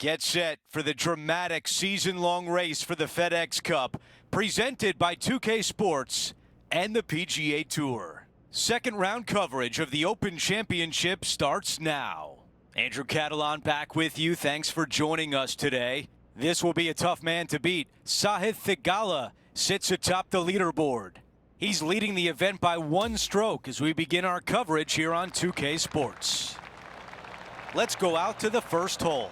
Get set for the dramatic season-long race for the FedEx Cup, presented by 2K Sports and the PGA Tour. Second round coverage of the Open Championship starts now. Andrew Catalan back with you. Thanks for joining us today. This will be a tough man to beat. Sahith Theegala sits atop the leaderboard. He's leading the event by one stroke as we begin our coverage here on 2K Sports. Let's go out to the first hole.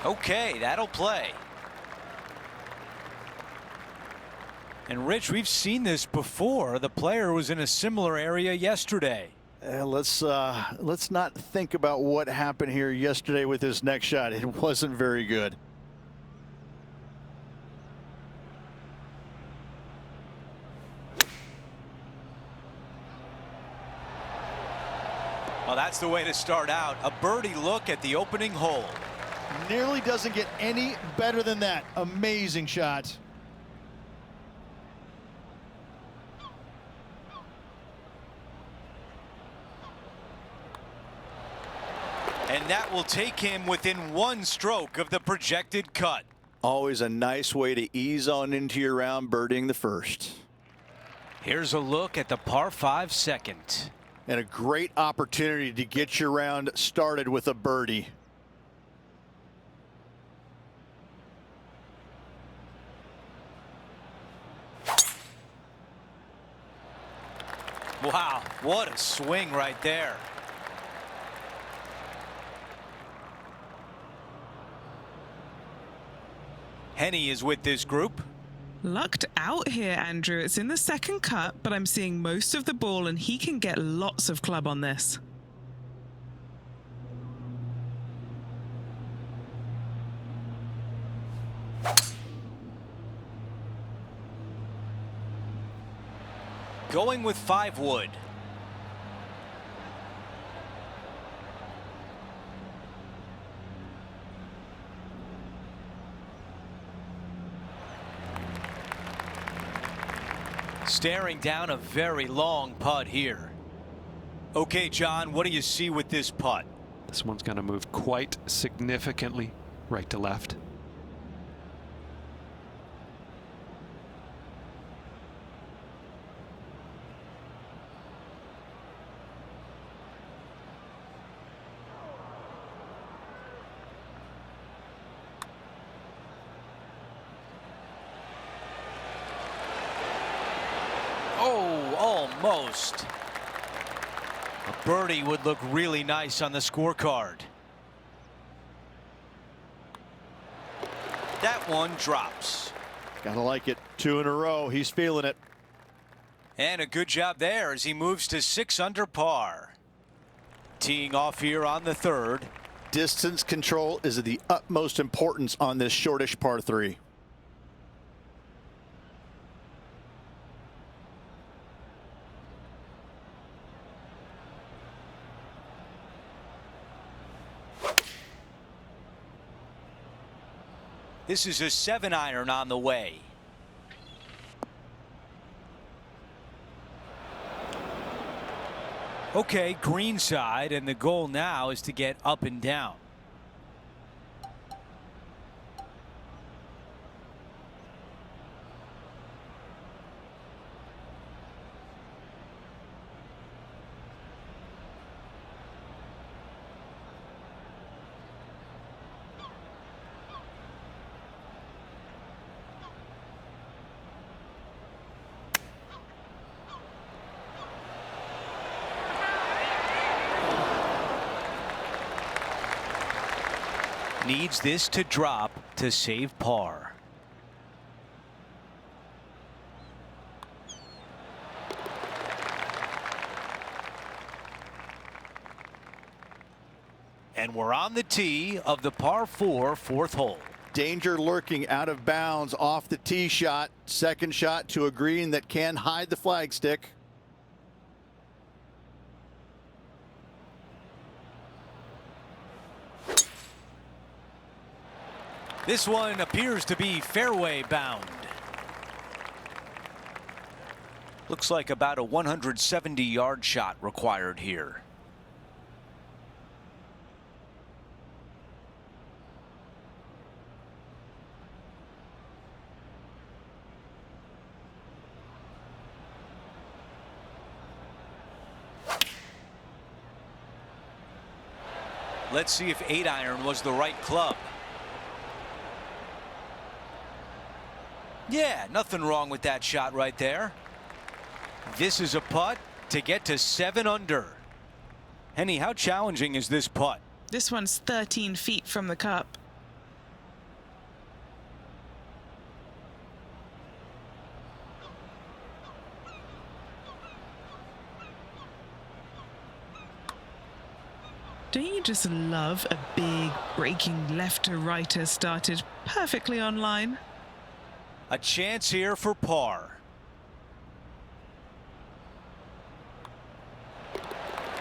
Okay, that'll play. And Rich, we've seen this before. The player was in a similar area yesterday. Let's not think about what happened here yesterday with this next shot. It wasn't very good. Well, that's the way to start out. A birdie look at the opening hole. Nearly doesn't get any better than that. Amazing shot. And that will take him within one stroke of the projected cut. Always a nice way to ease on into your round, birdieing the first. Here's a look at the par 5 second. And a great opportunity to get your round started with a birdie. Wow, what a swing right there. Henny is with this group. Lucked out here, Andrew. It's in the second cut, but I'm seeing most of the ball, and he can get lots of club on this. Going with 5 wood. Staring down a very long putt here. Okay, John, what do you see with this putt? This one's going to move quite significantly right to left. Oh, almost. A birdie would look really nice on the scorecard. That one drops. Gotta like it. 2 in a row. He's feeling it. And a good job there as he moves to 6 under par. Teeing off here on the third. Distance control is of the utmost importance on this shortish par 3. This is a 7-iron on the way. Okay, green side, and the goal now is to get up and down. Needs this to drop to save par. And we're on the tee of the par 4 fourth hole. danger lurking out of bounds off the tee shot. Second shot to a green that can hide the flagstick. This one appears to be fairway bound. Looks like about a 170-yard shot required here. Let's see if 8-iron was the right club. Yeah, nothing wrong with that shot right there. This is a putt to get to 7 under. Henny, how challenging is this putt? This one's 13 feet from the cup. Don't you just love a big breaking left to righter started perfectly on line? A chance here for par.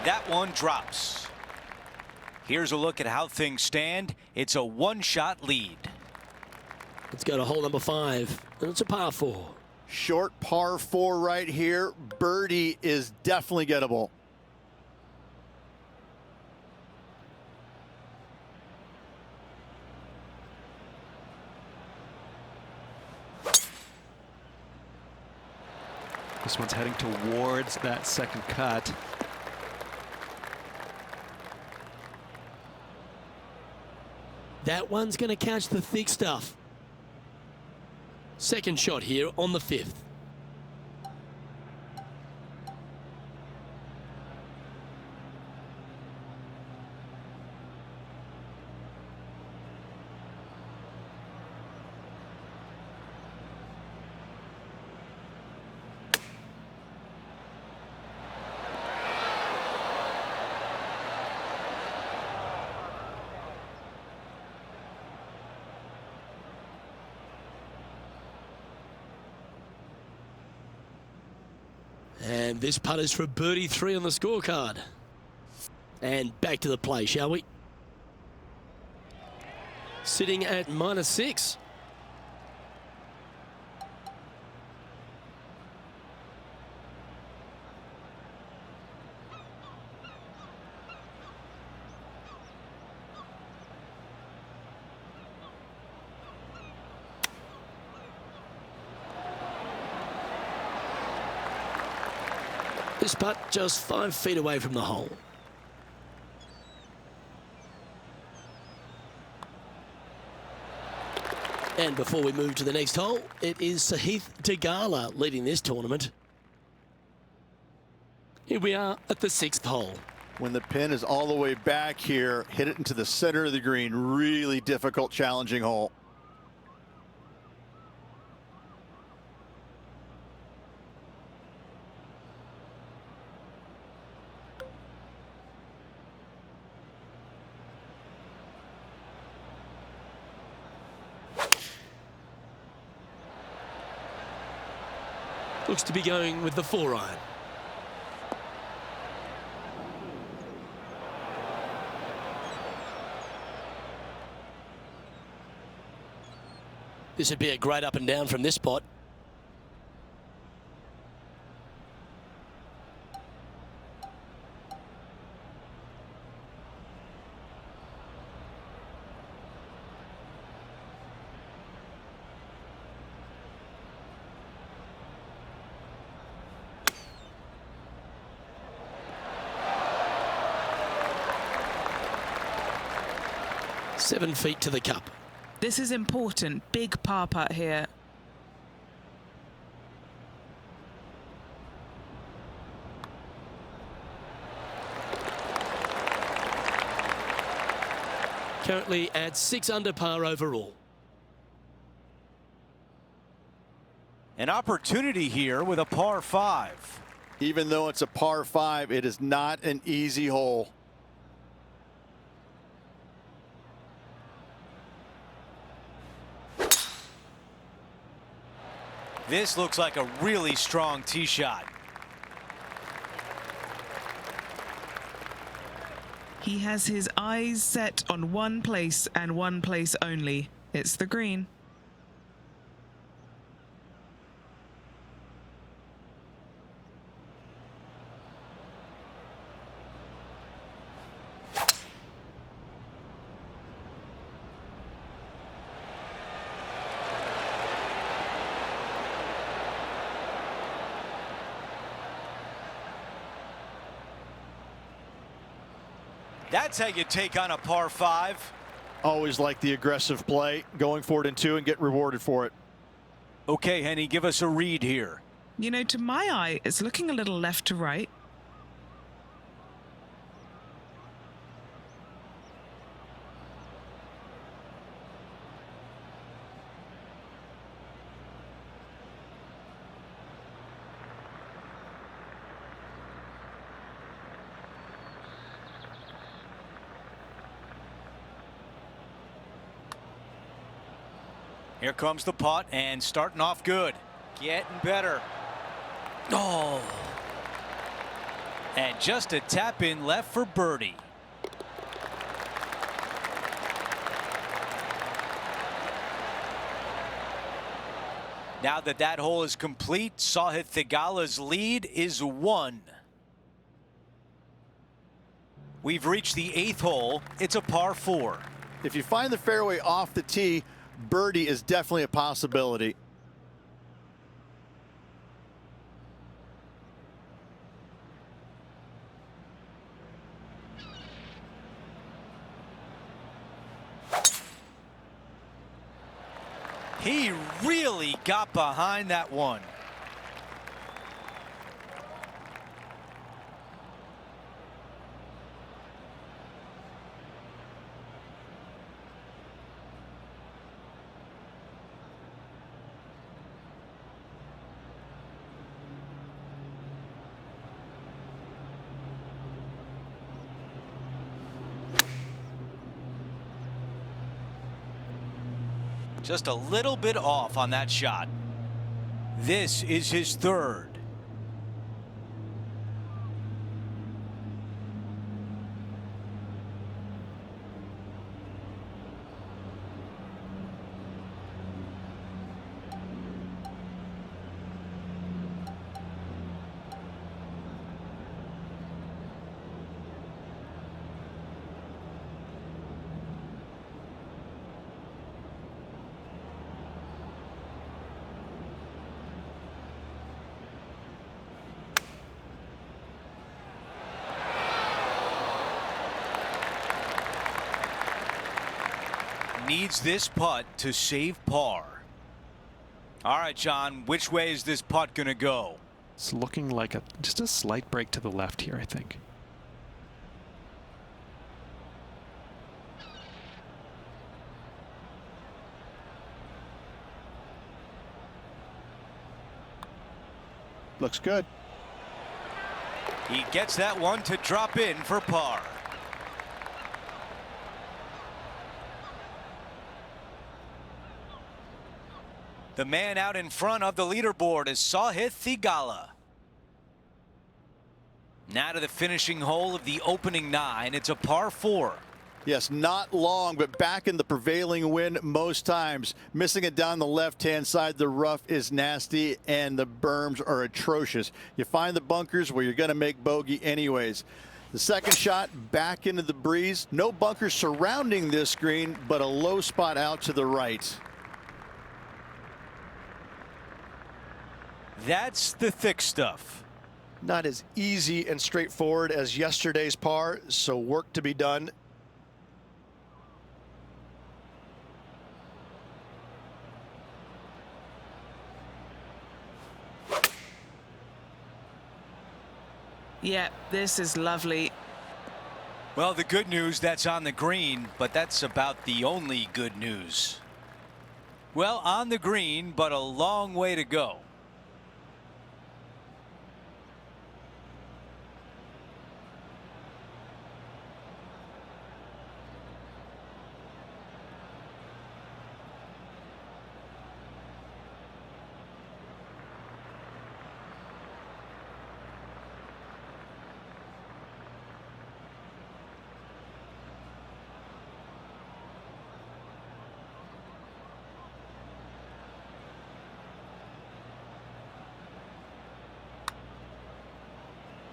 That one drops. Here's a look at how things stand. It's a one-shot lead. Let's go to hole number 5, and it's a par 4. Short par 4 right here. Birdie is definitely gettable. This one's heading towards that second cut. That one's going to catch the thick stuff. Second shot here on the 5th. And this putt is for birdie 3 on the scorecard. And back to the play, shall we? Sitting at -6. This putt just 5 feet away from the hole. And before we move to the next hole, it is Sahith Theegala leading this tournament. Here we are at the 6th hole. When the pin is all the way back here, hit it into the center of the green. Really difficult, challenging hole. Looks to be going with the 4-iron. This would be a great up and down from this spot. Seven feet to the cup. This is important. Big par putt here. Currently at 6 under par overall. An opportunity here with a par 5. Even though it's a par 5, it is not an easy hole. This looks like a really strong tee shot. He has his eyes set on one place and one place only. It's the green. That's how you take on a par 5. Always like the aggressive play, going for it in 2 and get rewarded for it. Okay, Henny, give us a read here. You know, to my eye, it's looking a little left to right. Here comes the putt, and starting off good. Getting better. Oh. And just a tap in left for birdie. Now that that hole is complete, Sahith Theegala's lead is 1. We've reached the 8th hole. It's a par 4. If you find the fairway off the tee, birdie is definitely a possibility. He really got behind that one. Just a little bit off on that shot. This is his 3rd. Needs this putt to save par. All right, John, which way is this putt going to go? It's looking like just a slight break to the left here, I think. Looks good. He gets that one to drop in for par. The man out in front of the leaderboard is Sahith Theegala. Now to the finishing hole of the opening 9. It's a par 4. Yes, not long, but back in the prevailing wind most times. Missing it down the left-hand side. The rough is nasty, and the berms are atrocious. You find the bunkers where you're going to make bogey anyways. The second shot back into the breeze. No bunkers surrounding this green, but a low spot out to the right. That's the thick stuff. Not as easy and straightforward as yesterday's par, so work to be done. Yeah, this is lovely. Well, the good news, that's on the green, but that's about the only good news. Well, on the green, but a long way to go.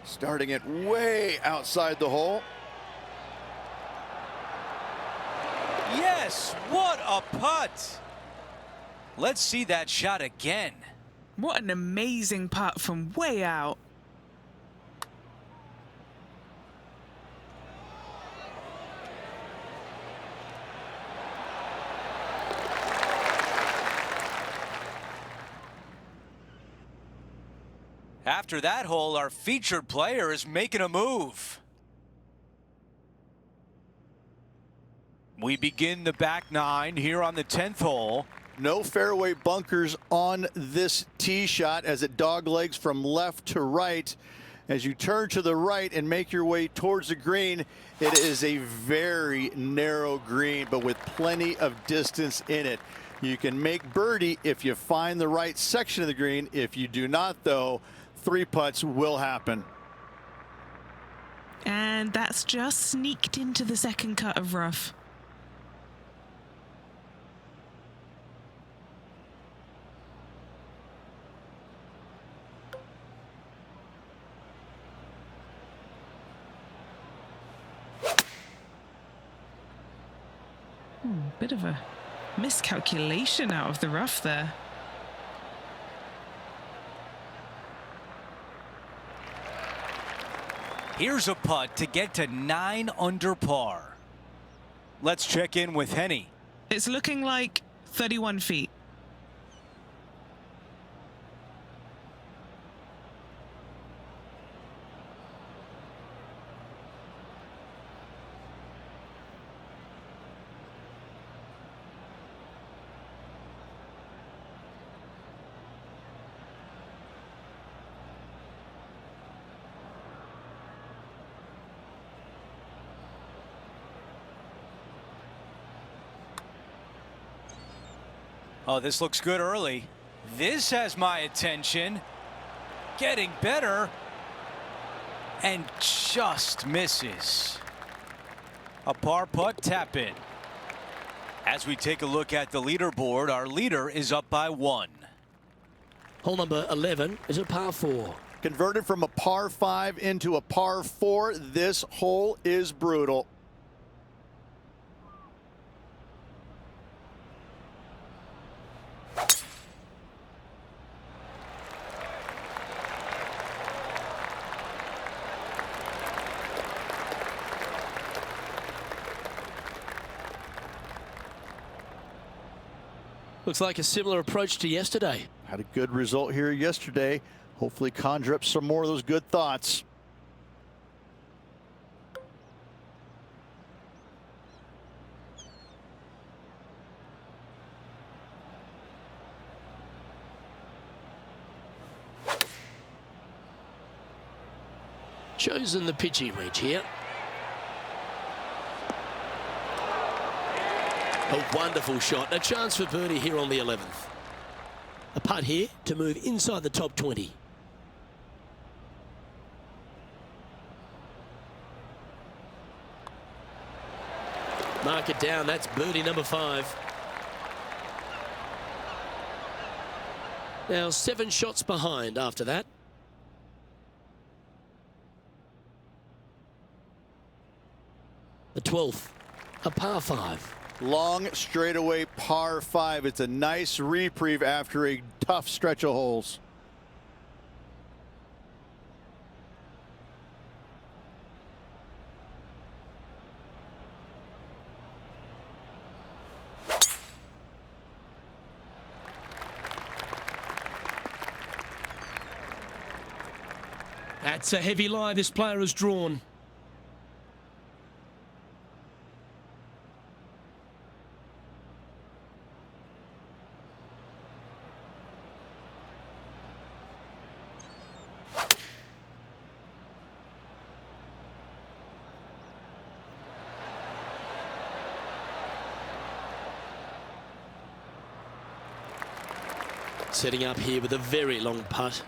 Starting it way outside the hole. Yes, what a putt. Let's see that shot again. What an amazing putt from way out. After that hole, our featured player is making a move. We begin the back nine here on the 10th hole. No fairway bunkers on this tee shot as it doglegs from left to right. As you turn to the right and make your way towards the green, it is a very narrow green, but with plenty of distance in it. You can make birdie if you find the right section of the green. If you do not, though, 3 putts will happen. And that's just sneaked into the second cut of rough. Bit of a miscalculation out of the rough there. Here's a putt to get to 9 under par. Let's check in with Henny. It's looking like 31 feet. Oh, this looks good early. This has my attention. Getting better. And just misses. A par putt tap in. As we take a look at the leaderboard, our leader is up by 1. Hole number 11 is a par 4. Converted from a par 5 into a par 4. This hole is brutal. Looks like a similar approach to yesterday. Had a good result here yesterday. Hopefully conjure up some more of those good thoughts. Chosen the pitching wedge here. A wonderful shot. A chance for birdie here on the 11th. A putt here to move inside the top 20. Mark it down. That's birdie number 5. Now 7 shots behind after that. The 12th, a par 5. Long straightaway par 5. It's a nice reprieve after a tough stretch of holes. That's a heavy lie this player has drawn. Setting up here with a very long putt.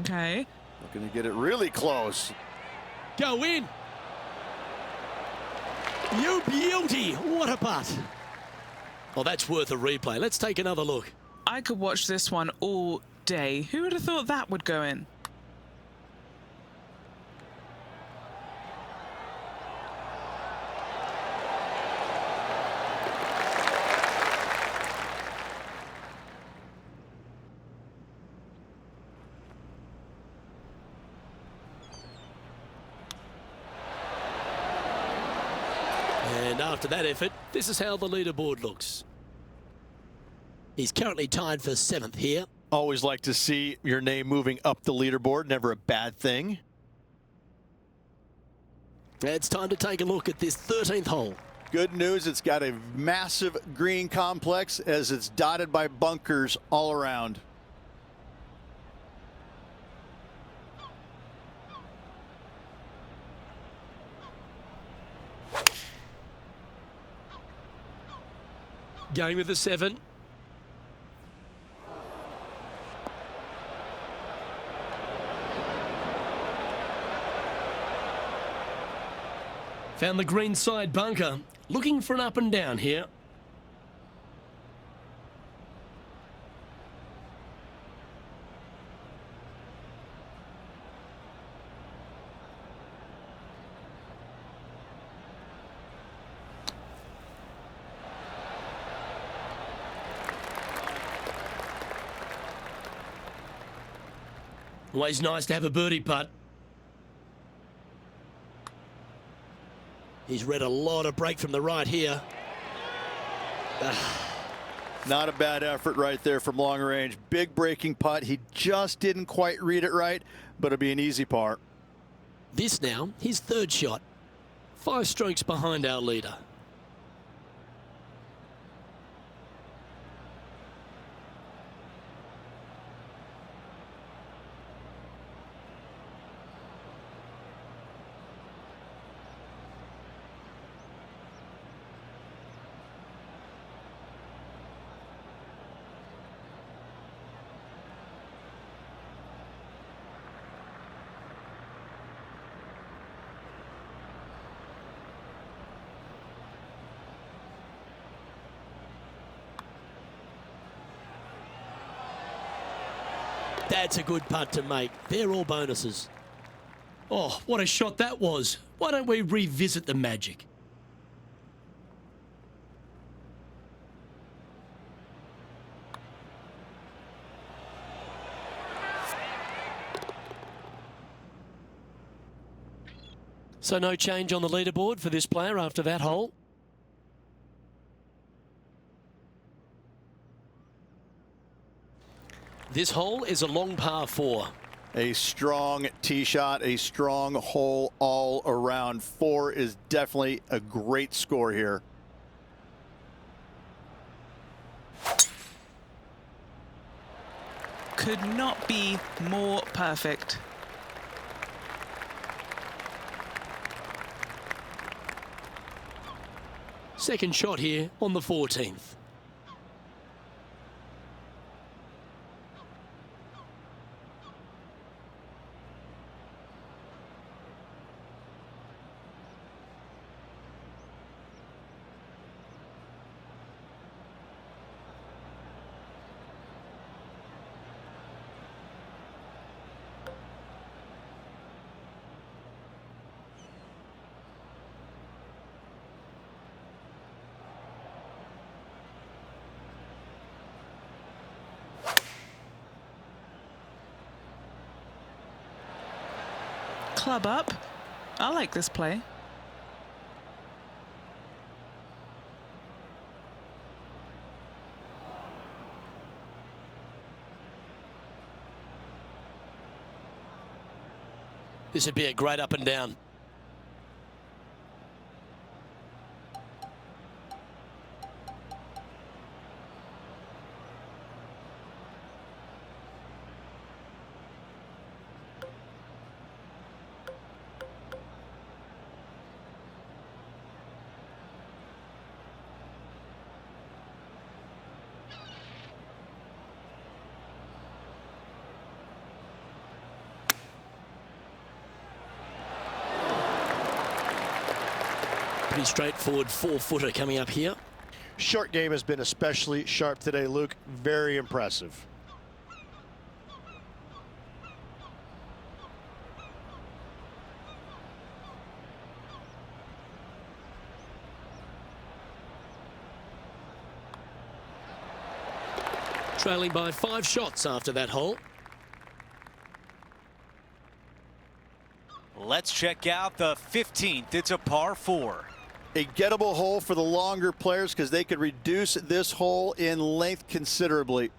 Okay. Looking to get it really close. Go in. You beauty. What a putt. Well, that's worth a replay. Let's take another look. I could watch this one all day. Who would have thought that would go in? And after that effort, this is how the leaderboard looks. He's currently tied for 7th here. Always like to see your name moving up the leaderboard. Never a bad thing. It's time to take a look at this 13th hole. Good news, it's got a massive green complex as it's dotted by bunkers all around. Going with the 7. Found the green side bunker. Looking for an up and down here. Always nice to have a birdie putt. He's read a lot of break from the right here. Not a bad effort right there from long range. Big breaking putt. He just didn't quite read it right, but it'll be an easy par. This now, his 3rd shot. 5 strokes behind our leader. That's a good putt to make. They're all bonuses. Oh, what a shot that was. Why don't we revisit the magic? So no change on the leaderboard for this player after that hole. This hole is a long par 4. A strong tee shot, a strong hole all around. 4 is definitely a great score here. Could not be more perfect. Second shot here on the 14th. Club up. I like this play. This would be a great up and down. Pretty straightforward 4-footer coming up here. Short game has been especially sharp today, Luke. Very impressive. Trailing by 5 shots after that hole. Let's check out the 15th. It's a par 4. A gettable hole for the longer players because they could reduce this hole in length considerably.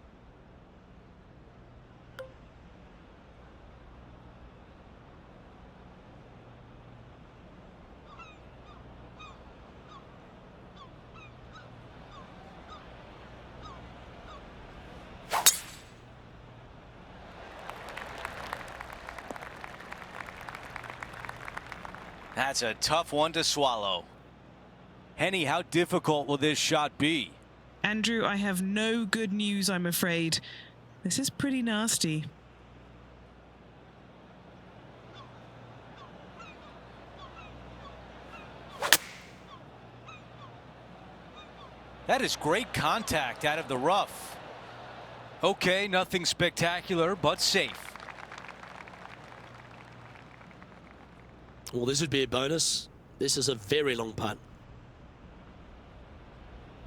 That's a tough one to swallow. Henny, how difficult will this shot be? Andrew, I have no good news, I'm afraid. This is pretty nasty. That is great contact out of the rough. Okay, nothing spectacular, but safe. Well, this would be a bonus. This is a very long putt.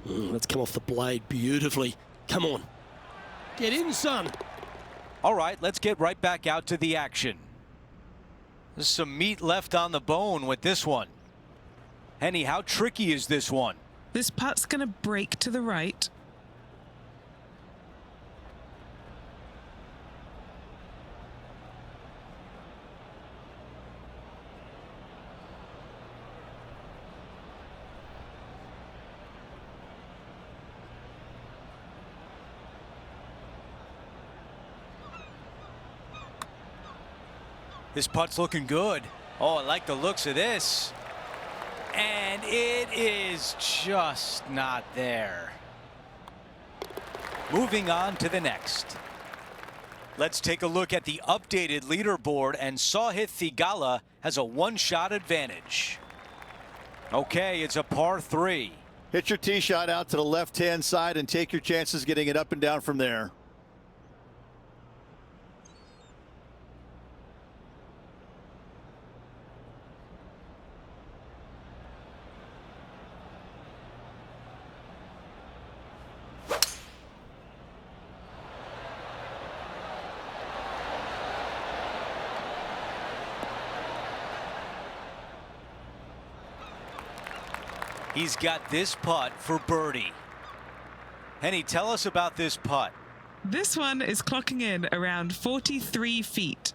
Let's come off the blade beautifully. Come on. Get in, son. All right, let's get right back out to the action. There's some meat left on the bone with this one. Henny, how tricky is this one? This putt's going to break to the right. This putt's looking good. Oh, I like the looks of this. And it is just not there. Moving on to the next. Let's take a look at the updated leaderboard, and Sahith Theegala has a one-shot advantage. Okay, it's a par 3. Hit your tee shot out to the left-hand side and take your chances getting it up and down from there. He's got this putt for birdie. Henny, tell us about this putt. This one is clocking in around 43 feet.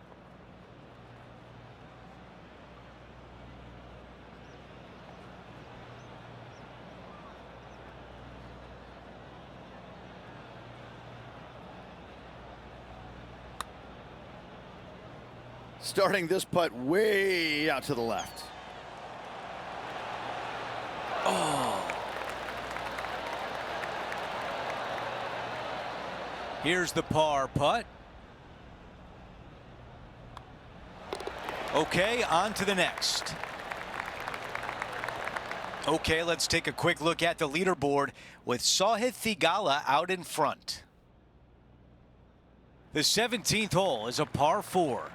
Starting this putt way out to the left. Oh. Here's the par putt. Okay, on to the next. Okay, let's take a quick look at the leaderboard with Sahith Theegala out in front. The 17th hole is a par 4.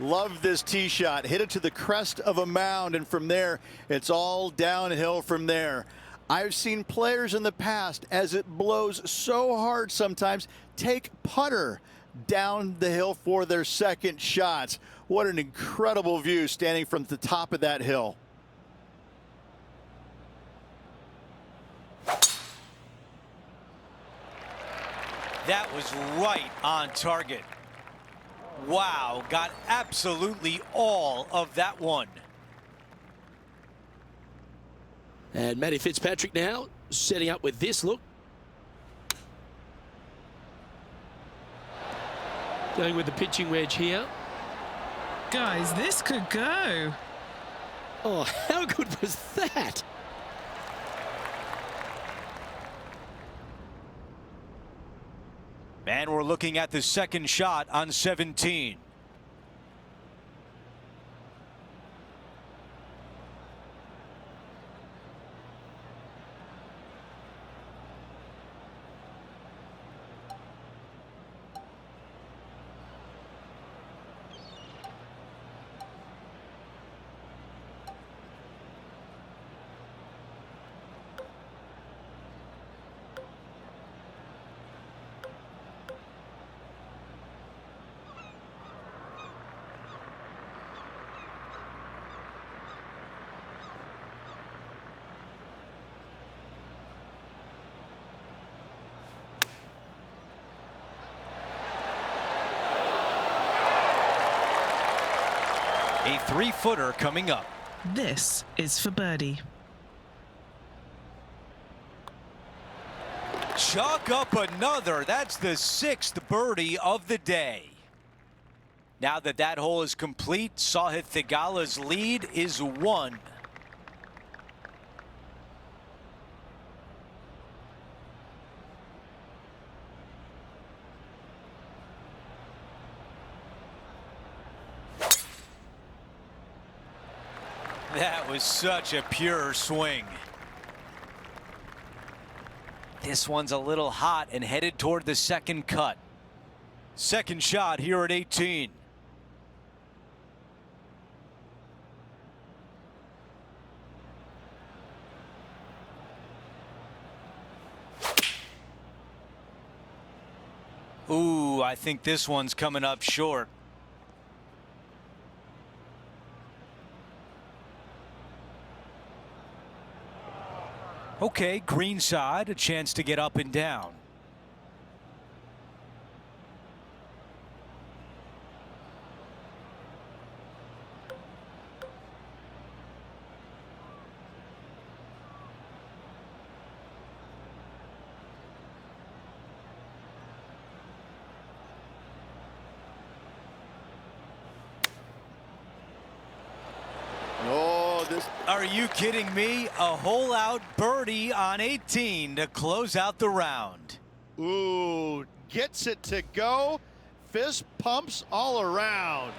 Love this tee shot. Hit it to the crest of a mound, and from there, it's all downhill from there. I've seen players in the past, as it blows so hard sometimes, take putter down the hill for their second shots. What an incredible view standing from the top of that hill. That was right on target. Wow, got absolutely all of that one. And Matty Fitzpatrick now setting up with this look. Going with the pitching wedge here. Guys, this could go. Oh, how good was that? And we're looking at the second shot on 17. A 3-footer coming up. This is for birdie. Chalk up another. That's the 6th birdie of the day. Now that that hole is complete, Sahith Theegala's lead is 1. That was such a pure swing. This one's a little hot and headed toward the second cut. Second shot here at 18. Ooh, I think this one's coming up short. Okay, green side, a chance to get up and down. Are you kidding me? A hole-out birdie on 18 to close out the round. Ooh, gets it to go. Fist pumps all around.